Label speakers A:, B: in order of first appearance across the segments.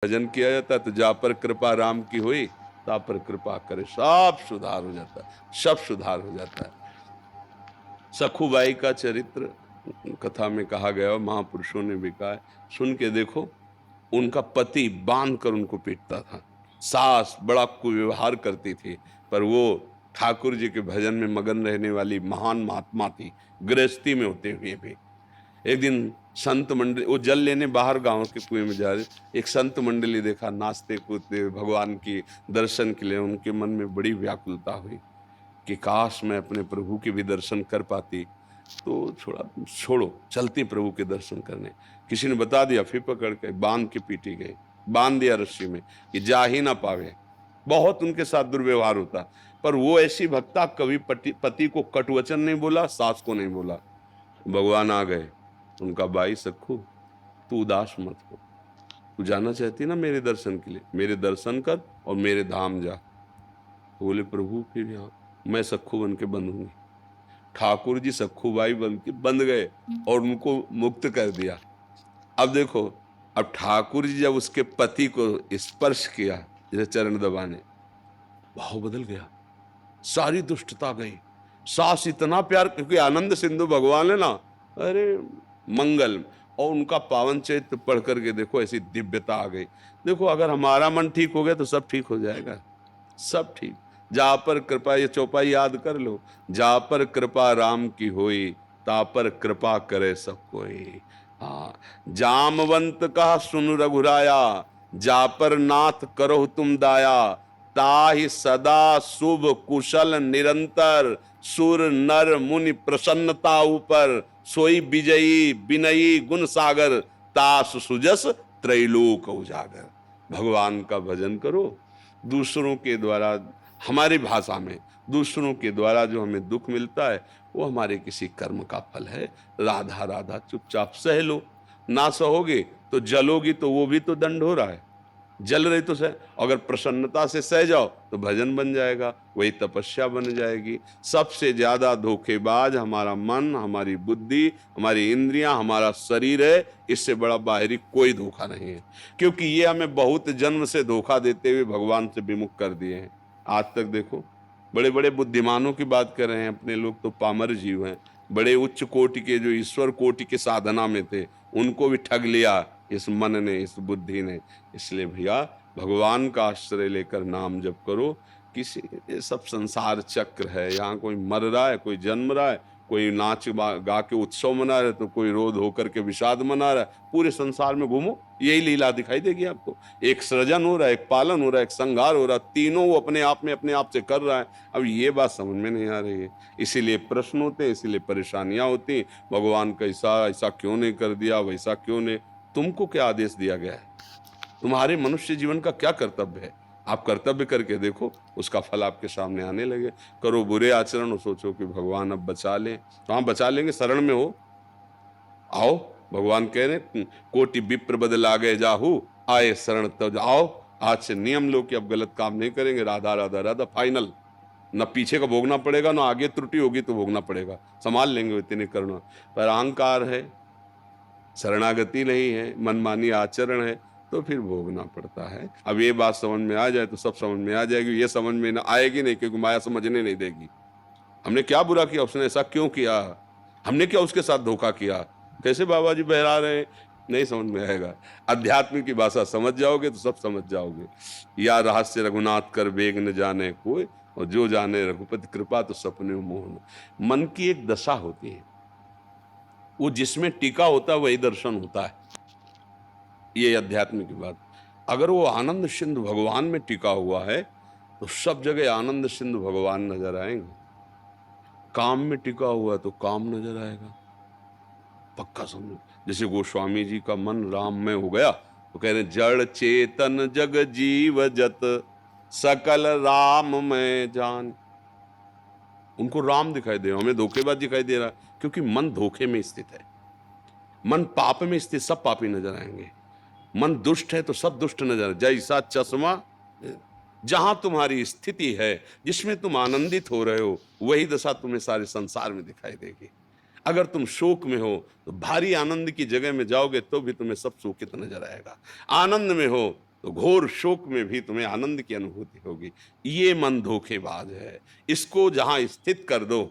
A: भजन किया जाता है तो जा पर कृपा राम की हुई ता पर कृपा करे, सब सुधार हो जाता है, सब सुधार हो जाता है। सखुबाई का चरित्र कथा में कहा गया और महापुरुषों ने भी कहा है, सुन के देखो। उनका पति बांध कर उनको पीटता था, सास बड़ा कुव्यवहार करती थी, पर वो ठाकुर जी के भजन में मगन रहने वाली महान महात्मा थी, गृहस्थी में होते हुए भी। एक दिन संत मंडली, वो जल लेने बाहर गांव के कुएं में जा रहे, एक संत मंडली देखा नाचते कूदते भगवान की दर्शन के लिए। उनके मन में बड़ी व्याकुलता हुई कि काश मैं अपने प्रभु के भी दर्शन कर पाती। तो थोड़ा छोड़ो, चलती प्रभु के दर्शन करने। किसी ने बता दिया, फिर पकड़ के बांध के पीटी गई, बांध दिया रस्सी में कि जा ही ना पावे। बहुत उनके साथ दुर्व्यवहार होता, पर वो ऐसी भक्ता, कभी पति को कटुवचन नहीं बोला, सास को नहीं बोला। भगवान आ गए, उनका भाई सखू तू उदास मत हो, तू जाना चाहती ना मेरे दर्शन के लिए, मेरे दर्शन कर और मेरे धाम जा। बोले प्रभु फिर यहाँ मैं सखू बन के बंधूंगी। ठाकुर जी सखूबाई बन के बंध गए और उनको मुक्त कर दिया। अब देखो, अब ठाकुर जी जब उसके पति को स्पर्श किया, जैसे चरण दबाने, भाव बदल गया, सारी दुष्टता गई। सास इतना प्यार, क्योंकि आनंद सिंधु भगवान है ना, अरे मंगल, और उनका पावन चरित्र पढ़ करके देखो ऐसी दिव्यता आ गई। देखो अगर हमारा मन ठीक हो गया तो सब ठीक हो जाएगा, सब ठीक। जा पर कृपा, ये चौपाई याद कर लो, जा पर कृपा राम की होई ता पर कृपा करे सब कोई। हाँ, जामवंत कहा सुन रघुराया, जा पर नाथ करो तुम दाया, ताहि सदा शुभ कुशल निरंतर, सुर नर मुनि प्रसन्नता ऊपर, सोई विजयी विनयी गुण सागर, तास सुजस त्रैलोक उजागर। भगवान का भजन करो, दूसरों के द्वारा, हमारी भाषा में दूसरों के द्वारा जो हमें दुख मिलता है वो हमारे किसी कर्म का फल है। राधा राधा चुपचाप सह लो, ना सहोगे तो जलोगी तो वो भी तो दंड हो रहा है, जल रही तो सह। अगर प्रसन्नता से सह जाओ तो भजन बन जाएगा, वही तपस्या बन जाएगी। सबसे ज्यादा धोखेबाज हमारा मन, हमारी बुद्धि, हमारी इंद्रियां, हमारा शरीर है। इससे बड़ा बाहरी कोई धोखा नहीं है, क्योंकि ये हमें बहुत जन्म से धोखा देते हुए भगवान से विमुख कर दिए हैं। आज तक देखो, बड़े बड़े बुद्धिमानों की बात कर रहे हैं, अपने लोग तो पामर जीव हैं। बड़े उच्च कोटि के जो ईश्वर कोटि के साधना में थे, उनको भी ठग लिया इस मन ने, इस बुद्धि ने। इसलिए भैया भगवान का आश्रय लेकर नाम जप करो। किसी, ये सब संसार चक्र है, यहाँ कोई मर रहा है, कोई जन्म रहा है, कोई नाच गा के उत्सव मना रहा है, तो कोई रोध होकर के विषाद मना रहा है। पूरे संसार में घूमो, यही लीला दिखाई देगी आपको। एक सृजन हो रहा है, एक पालन हो रहा है, एक संहार हो रहा है, तीनों वो अपने आप में अपने आप से कर रहा है। अब ये बात समझ में नहीं आ रही है, इसीलिए प्रश्न होते हैं, इसीलिए परेशानियां होती हैं। भगवान कैसा, ऐसा क्यों नहीं कर दिया, वैसा क्यों नहीं। तुमको क्या आदेश दिया गया है? तुम्हारे मनुष्य जीवन का क्या कर्तव्य है? आप कर्तव्य करके देखो, उसका फल आपके सामने आने लगे। करो बुरे आचरण और सोचो कि भगवान अब बचा ले, तो हाँ बचा लेंगे, शरण में हो, आओ। भगवान कह रहे कोटि विप्र बदला गए जाहू, आए शरण तब आओ। आज से नियम लो कि अब गलत काम नहीं करेंगे, राधा राधा राधा फाइनल। न पीछे का भोगना पड़ेगा, न आगे त्रुटि होगी तो भोगना पड़ेगा, संभाल लेंगे, इतने करना। पर अहंकार है, शरणागति नहीं है, मनमानी आचरण है, तो फिर भोगना पड़ता है। अब ये बात समझ में आ जाए तो सब समझ में आ जाएगी। ये समझ में ना आएगी नहीं, क्योंकि माया समझने नहीं देगी। हमने क्या बुरा किया, उसने ऐसा क्यों किया, हमने क्या उसके साथ धोखा किया, कैसे बाबा जी बहरा रहे हैं, नहीं समझ में आएगा। अध्यात्म की भाषा समझ जाओगे तो सब समझ जाओगे। या रहस्य रघुनाथ कर वेग न जाने कोई, और जो जाने रघुपति कृपा तो सपने मोहन। मन की एक दशा होती है, वो जिसमें टीका होता है वही दर्शन होता है। ये अध्यात्म की बात। अगर वो आनंद सिंधु भगवान में टिका हुआ है तो सब जगह आनंद सिंधु भगवान नजर आएंगे। काम में टिका हुआ तो काम नजर आएगा, पक्का समझो। जैसे गोस्वामी जी का मन राम में हो गया तो कह रहे जड़ चेतन जग जीव जत सकल राम में जान। उनको राम दिखाई दे रहा, हमें धोखेबाज दिखाई दे रहा, क्योंकि मन धोखे में स्थित है। मन पाप में स्थित सब पापी नजर आएंगे। मन दुष्ट है तो सब दुष्ट नजर, जैसा चश्मा जहां तुम्हारी स्थिति है, जिसमें तुम आनंदित हो रहे हो, वही दशा तुम्हें सारे संसार में दिखाई देगी। अगर तुम शोक में हो तो भारी आनंद की जगह में जाओगे तो भी तुम्हें सब शोकित नजर आएगा। आनंद में हो तो घोर शोक में भी तुम्हें आनंद की अनुभूति होगी। ये मन धोखेबाज है, इसको जहां स्थित कर दो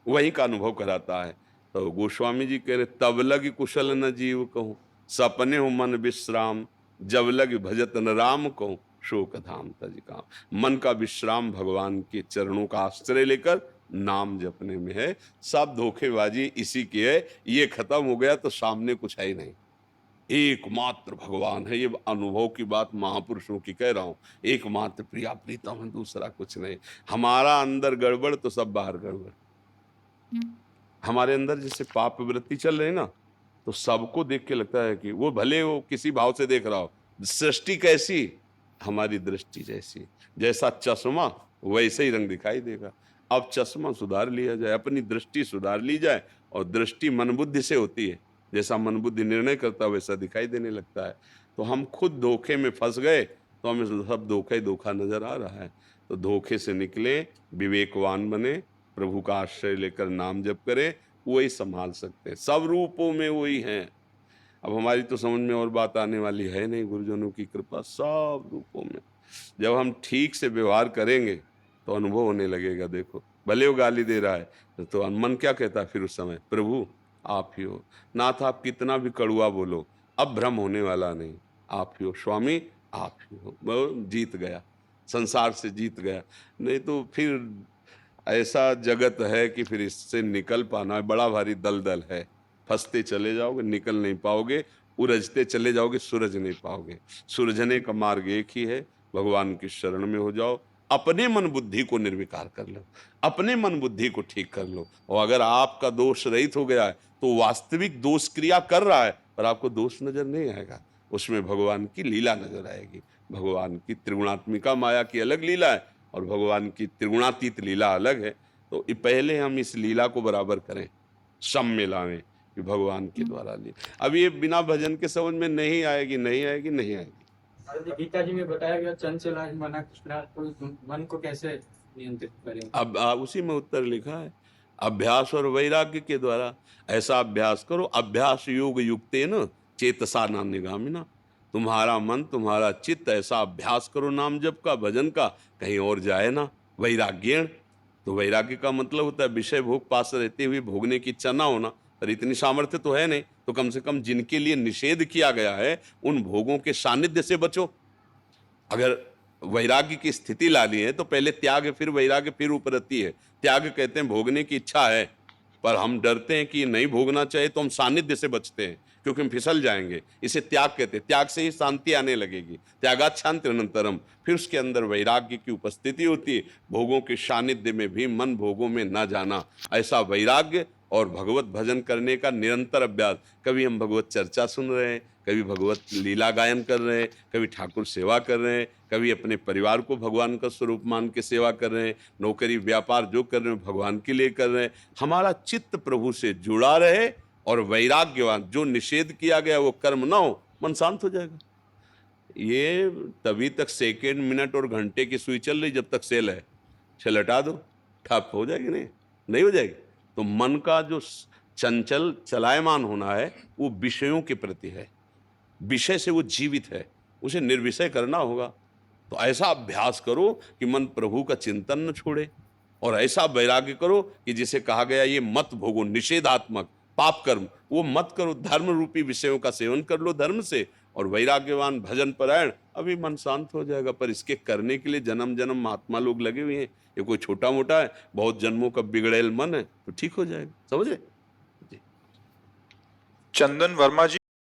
A: वहीं का अनुभव कराता है। तो गोस्वामी जी कह रहे, तब लग कुशल न जीव कहूं, सपने हो मन विश्राम, जब लग भजत न राम कहूं, शोक धाम तज काम। मन का विश्राम भगवान के चरणों का आश्रय लेकर नाम जपने में है। सब धोखेबाजी इसी की है। ये खत्म हो गया तो सामने कुछ है ही नहीं, एकमात्र भगवान है। ये अनुभव की बात महापुरुषों की कह रहा हूं। एकमात्र प्रिया प्रीतम है, दूसरा कुछ नहीं। हमारा अंदर गड़बड़ तो सब बाहर गड़बड़। हमारे अंदर जैसे पाप वृत्ति चल रही ना, तो सबको देख के लगता है कि वो भले वो किसी भाव से देख रहा हो, सृष्टि कैसी, हमारी दृष्टि जैसी, जैसा चश्मा वैसे ही रंग दिखाई देगा। अब चश्मा सुधार लिया जाए, अपनी दृष्टि सुधार ली जाए, और दृष्टि मन बुद्धि से होती है। जैसा मन बुद्धि निर्णय करता है वैसा दिखाई देने लगता है। तो हम खुद धोखे में फंस गए, तो हमें सब धोखा ही धोखा नजर आ रहा है। तो धोखे से निकले, विवेकवान बने, प्रभु का आश्रय लेकर नाम जप करें, वही संभाल सकते हैं। सब रूपों में वही हैं। अब हमारी तो समझ में और बात आने वाली है नहीं, गुरुजनों की कृपा सब रूपों में। जब हम ठीक से व्यवहार करेंगे तो अनुभव होने लगेगा। देखो, भले वो गाली दे रहा है तो मन क्या कहता है फिर उस समय, प्रभु आप ही हो। नाथ आप कितना भी कड़ुआ बोलो, अब भ्रम होने वाला नहीं, आप ही हो। स्वामी आप ही हो। वो जीत गया, संसार से जीत गया। नहीं तो फिर ऐसा जगत है कि फिर इससे निकल पाना बड़ा भारी दलदल है। फंसते चले जाओगे, निकल नहीं पाओगे, उलझते चले जाओगे, सुलझ नहीं पाओगे। सुलझने का मार्ग एक ही है, भगवान की शरण में हो जाओ, अपने मन बुद्धि को निर्विकार कर लो, अपने मन बुद्धि को ठीक कर लो। और अगर आपका दोष रहित हो गया है तो वास्तविक दोष क्रिया कर रहा है पर आपको दोष नजर नहीं आएगा, उसमें भगवान की लीला नजर आएगी। भगवान की त्रिगुणात्मिका माया की अलग लीला है और भगवान की त्रिगुणातीत लीला अलग है। तो पहले हम इस लीला को बराबर करें, सम में लाएं कि भगवान के द्वारा ली। अब ये बिना भजन के समझ में नहीं आएगी, नहीं आएगी, नहीं आएगी।
B: गीता जी में बताया गया चंचल मना कृष्णा, तो मन को कैसे नियंत्रित करें?
A: अब उसी में उत्तर लिखा है, अभ्यास और वैराग्य के द्वारा। ऐसा अभ्यास करो, अभ्यास योग युक्तेन चेतसा न निगामिना। तुम्हारा मन, तुम्हारा चित्त ऐसा अभ्यास करो नाम जप का, भजन का, कहीं और जाए ना। वैराग्यण, तो वैराग्य का मतलब होता है विषय भोग पास रहते हुए भोगने की इच्छा ना होना। पर इतनी सामर्थ्य तो है नहीं, तो कम से कम जिनके लिए निषेध किया गया है उन भोगों के सानिध्य से बचो। अगर वैराग्य की स्थिति लानी है तो पहले त्याग, फिर वैराग्य, फिर उपरति है। त्याग कहते हैं भोगने की इच्छा है पर हम डरते हैं कि ये नहीं भोगना चाहिए, तो हम सानिध्य से बचते हैं क्योंकि हम फिसल जाएंगे। इसे त्याग कहते हैं। त्याग से ही शांति आने लगेगी। त्यागात् शांति अनंतरम। फिर उसके अंदर वैराग्य की उपस्थिति होती है, भोगों के सानिध्य में भी मन भोगों में न जाना। ऐसा वैराग्य और भगवत भजन करने का निरंतर अभ्यास। कभी हम भगवत चर्चा सुन रहे हैं, कभी भगवत लीला गायन कर रहे हैं, कभी ठाकुर सेवा कर रहे हैं, कभी अपने परिवार को भगवान का स्वरूप मान के सेवा कर रहे हैं, नौकरी व्यापार जो कर रहे हैं भगवान के लिए कर रहे हैं। हमारा चित्त प्रभु से जुड़ा रहे और वैराग्यवान, जो निषेध किया गया वो कर्म ना हो, मन शांत हो जाएगा। ये तभी तक सेकेंड, मिनट और घंटे की सुई चल रही जब तक सेल है। सेल हटा दो, ठप हो जाएगी, नहीं हो जाएगी। तो मन का जो चंचल चलायमान होना है वो विषयों के प्रति है, विषय से वो जीवित है, उसे निर्विषय करना होगा। तो ऐसा अभ्यास करो कि मन प्रभु का चिंतन न छोड़े, और ऐसा वैराग्य करो कि जिसे कहा गया ये मत भोगो, निषेधात्मक पाप कर्म वो मत करो, धर्म रूपी विषयों का सेवन कर लो धर्म से, और वैराग्यवान भजन परायण, अभी मन शांत हो जाएगा। पर इसके करने के लिए जन्म जन्म महात्मा लोग लगे हुए हैं, ये कोई छोटा मोटा है, बहुत जन्मों का बिगड़ेल मन है तो ठीक हो जाएगा। समझे?
C: चंदन वर्मा जी